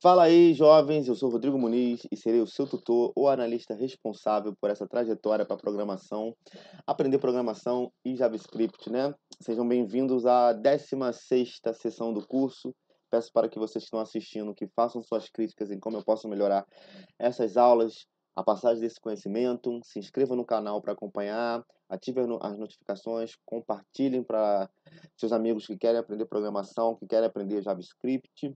Fala aí, jovens, eu sou Rodrigo Muniz e serei o seu tutor ou analista responsável por essa trajetória para programação, aprender programação e JavaScript, né? Sejam bem-vindos à 16ª sessão do curso. Peço para que vocês que estão assistindo que façam suas críticas em como eu posso melhorar essas aulas, a passagem desse conhecimento, se inscrevam no canal para acompanhar, ativem as notificações, compartilhem para seus amigos que querem aprender programação, que querem aprender JavaScript.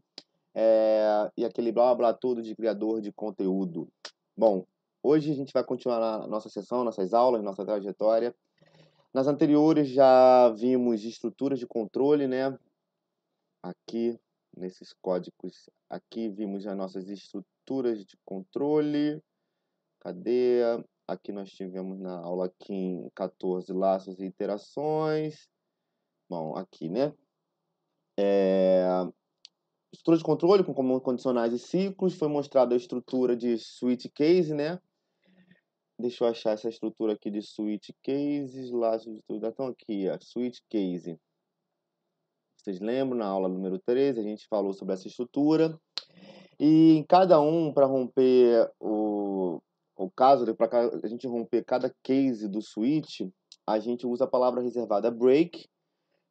E aquele blá blá todo de criador de conteúdo. Bom, hoje a gente vai continuar na nossa sessão, nossas aulas, nossa trajetória. Nas anteriores já vimos estruturas de controle, né? Aqui, nesses códigos, aqui vimos as nossas estruturas de controle. Cadê? Aqui nós tivemos na aula 14 laços e interações. Bom, aqui, né? Estrutura de controle com condicionais e ciclos. Foi mostrada a estrutura de switch case, né? Deixa eu achar essa estrutura aqui de switch cases, laços de tudo. Então aqui, ó, switch case. Vocês lembram, na aula número 13, a gente falou sobre essa estrutura. E em cada um, para romper o caso, para a gente romper cada case do switch, a gente usa a palavra reservada break,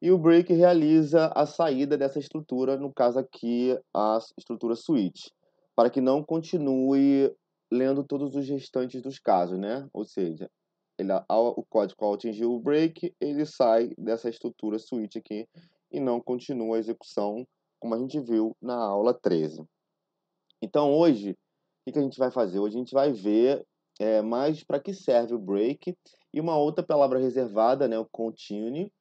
e o break realiza a saída dessa estrutura, no caso aqui, a estrutura switch, para que não continue lendo todos os restantes dos casos, né? Ou seja, o código, ao atingir o break, ele sai dessa estrutura switch aqui e não continua a execução, como a gente viu na aula 13. Então, hoje, o que a gente vai fazer? Hoje a gente vai ver mais para que serve o break e uma outra palavra reservada, né? O continue,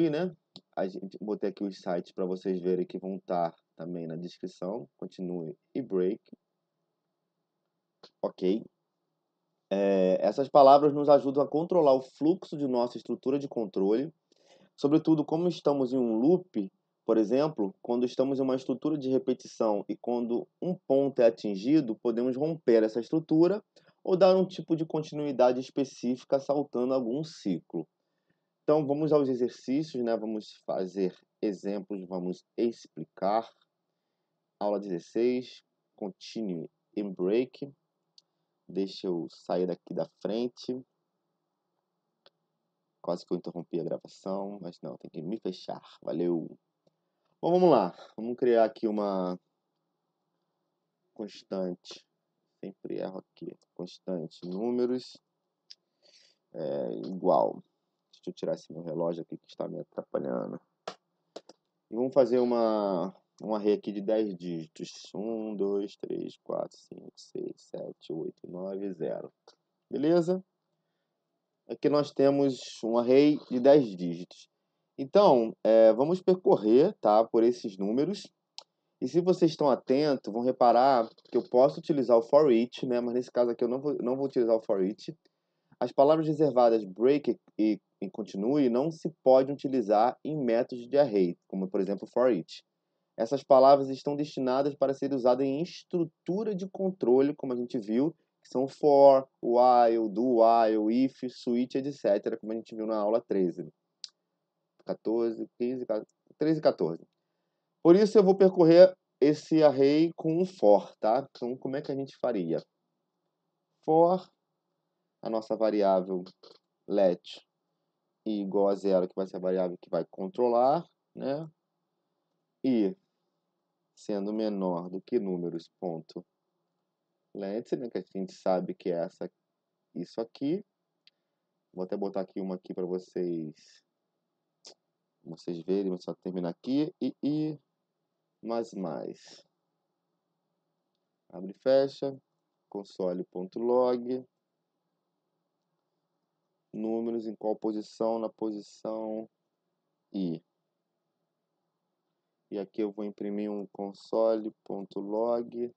né? A gente botei aqui os sites para vocês verem que vão estar também na descrição. Continue e break. Ok. Essas palavras nos ajudam a controlar o fluxo de nossa estrutura de controle. Sobretudo, como estamos em um loop, por exemplo, quando estamos em uma estrutura de repetição e quando um ponto é atingido, podemos romper essa estrutura ou dar um tipo de continuidade específica saltando algum ciclo. Então, vamos aos exercícios, né? Vamos fazer exemplos, vamos explicar. Aula 16, continue and break. Deixa eu sair daqui da frente. Quase que eu interrompi a gravação, mas não, tem que me fechar. Valeu! Bom, vamos lá. Vamos criar aqui uma constante. Sempre erro aqui. Constante. Números igual. Deixa eu tirar esse meu relógio aqui que está me atrapalhando. E vamos fazer um array aqui de 10 dígitos. 1, 2, 3, 4, 5, 6, 7, 8, 9, 0. Beleza? Aqui nós temos um array de 10 dígitos. Então, vamos percorrer, tá, por esses números. E se vocês estão atentos, vão reparar que eu posso utilizar o for each, né? Mas nesse caso aqui eu não vou utilizar o for each. As palavras reservadas break e continue não se podem utilizar em métodos de array, como por exemplo for each. Essas palavras estão destinadas para serem usadas em estrutura de controle, como a gente viu, que são for, while, do while, if, switch, etc., como a gente viu na aula 13. 14, 15, 13 e 14. Por isso eu vou percorrer esse array com um for, tá? Então, como é que a gente faria? For, a nossa variável let igual a 0, que vai ser a variável que vai controlar, né? E sendo menor do que números, ponto length, né? Que a gente sabe que é isso aqui. Vou até botar aqui uma aqui para vocês verem, vou só terminar aqui e mais. Abre e fecha, console.log, números em qual posição, na posição I. E aqui eu vou imprimir um console.log,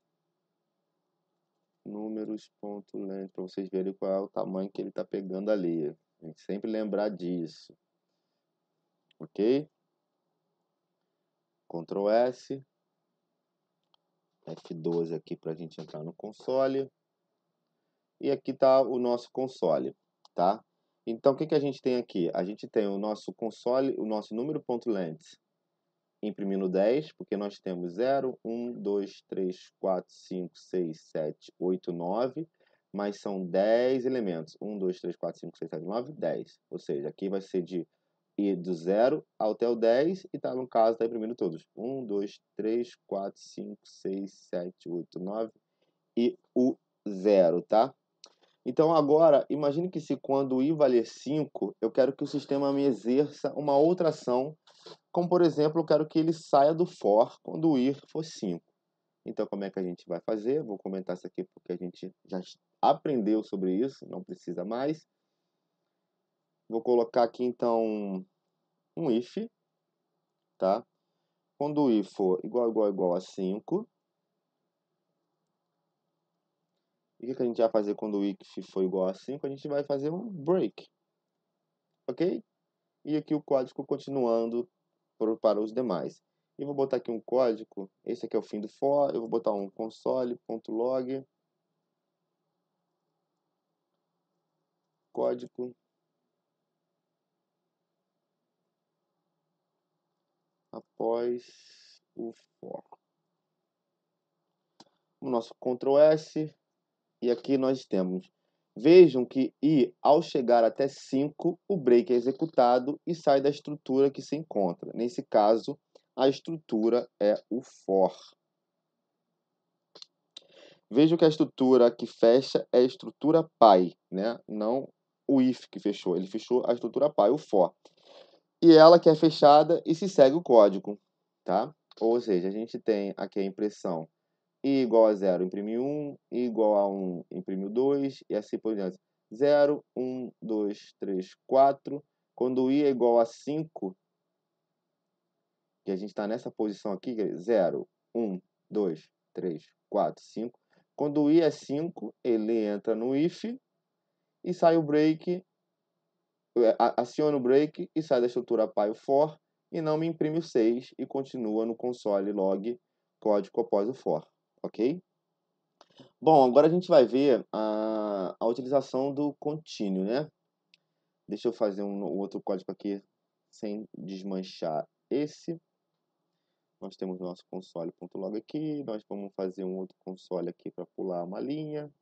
números.length, para vocês verem qual é o tamanho que ele está pegando ali. A gente sempre lembrar disso. Ok? Ctrl S, F12 aqui para a gente entrar no console. E aqui está o nosso console, tá? Então, o que a gente tem aqui? A gente tem o nosso console, o nosso número.length imprimindo 10, porque nós temos 0, 1, 2, 3, 4, 5, 6, 7, 8, 9, mas são 10 elementos. 1, 2, 3, 4, 5, 6, 7, 9, 10. Ou seja, aqui vai ser de ir do 0 até o 10 e tá, no caso, está imprimindo todos. 1, 2, 3, 4, 5, 6, 7, 8, 9 e o 0, tá? Então agora, imagine que se quando o i valer 5, eu quero que o sistema me exerça uma outra ação, como por exemplo, eu quero que ele saia do for quando o i for 5. Então como é que a gente vai fazer? Vou comentar isso aqui porque a gente já aprendeu sobre isso, não precisa mais. Vou colocar aqui então um if, tá? Quando o i for igual a 5, e o que a gente vai fazer quando o if for igual a 5? A gente vai fazer um break, ok? E aqui o código continuando para os demais. E vou botar aqui um código, esse aqui é o fim do for, eu vou botar um console.log, código, após o for. O nosso Ctrl S, e aqui nós temos, vejam que i, ao chegar até 5, o break é executado e sai da estrutura que se encontra. Nesse caso, a estrutura é o for. Vejam que a estrutura que fecha é a estrutura pi, né? Não o if que fechou. Ele fechou a estrutura pi, o for. E ela que é fechada e se segue o código, tá? Ou seja, a gente tem aqui a impressão i igual a 0, imprime 1, i igual a 1, imprime 2, e assim por diante. 0, 1, 2, 3, 4. Quando i é igual a 5, que a gente está nessa posição aqui, 0, 1, 2, 3, 4, 5. Quando o i é 5, ele entra no if e sai o break, aciona o break e sai da estrutura pi o for e não me imprime o 6 e continua no console log código após o for, ok? Bom, agora a gente vai ver a utilização do contínuo, né? Deixa eu fazer um outro código aqui sem desmanchar esse. Nós temos nosso console.log aqui. Nós vamos fazer um outro console aqui para pular uma linha.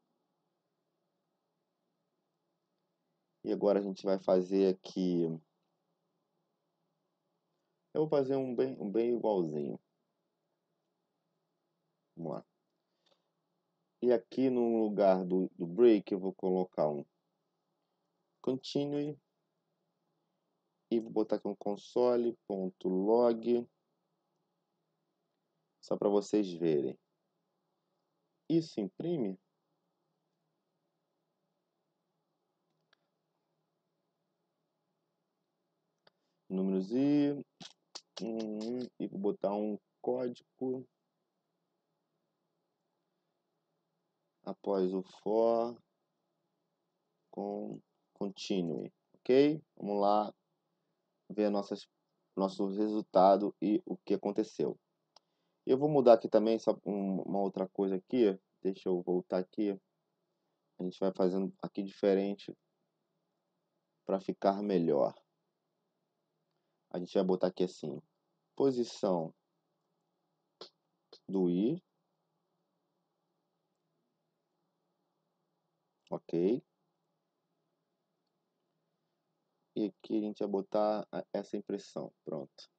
E agora a gente vai fazer aqui. Eu vou fazer um bem igualzinho. Vamos lá. E aqui no lugar do break eu vou colocar um continue. E vou botar aqui um console.log. Só para vocês verem. Isso imprime. Números e vou botar um código após o for com continue, ok? Vamos lá ver nosso resultado e o que aconteceu. Eu vou mudar aqui também só uma outra coisa aqui. Deixa eu voltar aqui. A gente vai fazendo aqui diferente para ficar melhor. A gente vai botar aqui assim, posição do i, ok? E aqui a gente vai botar essa impressão, pronto.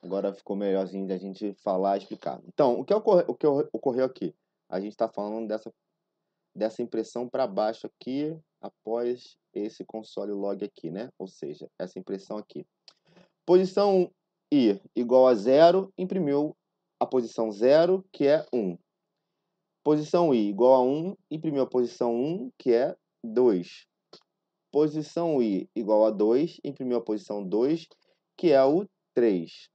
Agora ficou melhorzinho da gente falar e explicar. Então, o que ocorreu aqui? A gente está falando dessa impressão para baixo aqui, após esse console log aqui, né? Ou seja, essa impressão aqui. Posição i igual a 0, imprimiu a posição 0, que é 1. Posição i igual a 1, imprimiu a posição 1, que é 2. Posição i igual a 2, imprimiu a posição 2, que é o 3.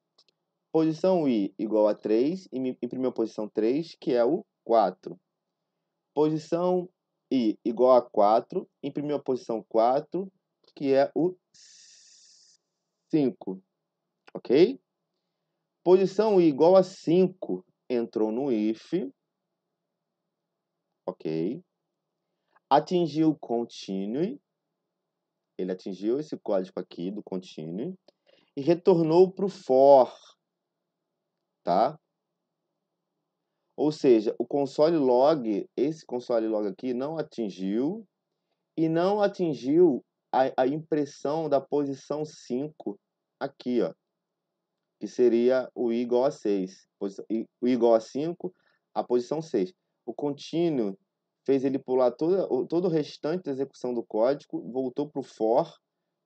Posição i igual a 3, imprimiu a posição 3, que é o 4. Posição i igual a 4, imprimiu a posição 4, que é o 5. Ok? Posição i igual a 5, entrou no if. Ok? Atingiu o continue. Ele atingiu esse código aqui do continue. e retornou para o for, tá? Ou seja, o console log, esse console log aqui não atingiu e não atingiu a impressão da posição 5 aqui, ó, que seria o i igual a 6. O i igual a 5, a posição 6. O contínuo fez ele pular todo o restante da execução do código, voltou para o for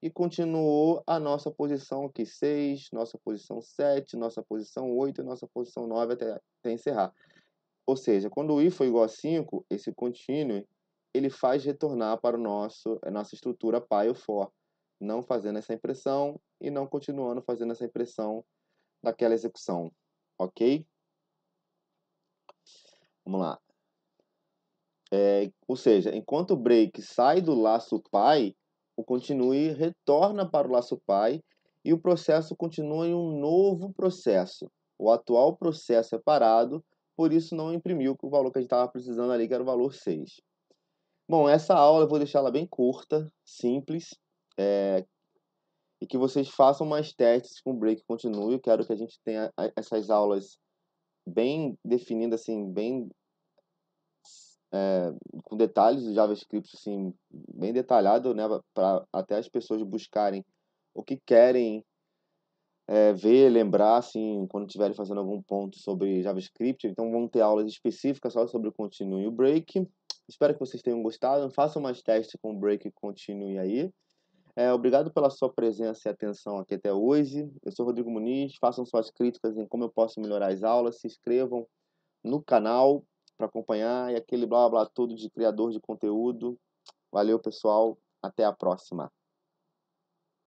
e continuou a nossa posição aqui, 6, nossa posição 7, nossa posição 8 e nossa posição 9 até encerrar. Ou seja, quando o i for igual a 5, esse contínuo ele faz retornar para a nossa estrutura pi ou for, não fazendo essa impressão e não continuando fazendo essa impressão daquela execução, ok? Vamos lá. Ou seja, enquanto o break sai do laço pi, o continue retorna para o laço pi e o processo continua em um novo processo. O atual processo é parado, por isso não imprimiu o valor que a gente estava precisando ali, que era o valor 6. Bom, essa aula eu vou deixar ela bem curta, simples, e que vocês façam mais testes com o break continue. Eu quero que a gente tenha essas aulas bem definidas, assim, bem com detalhes do JavaScript, assim, bem detalhado, né, para até as pessoas buscarem o que querem ver, lembrar, assim, quando estiverem fazendo algum ponto sobre JavaScript. Então, vão ter aulas específicas só sobre o continue e o break. Espero que vocês tenham gostado. Façam mais testes com o break e continue aí. Obrigado pela sua presença e atenção aqui até hoje. Eu sou Rodrigo Muniz. Façam suas críticas em como eu posso melhorar as aulas. Se inscrevam no canal para acompanhar e aquele blá blá blá todo de criador de conteúdo. Valeu, pessoal. Até a próxima.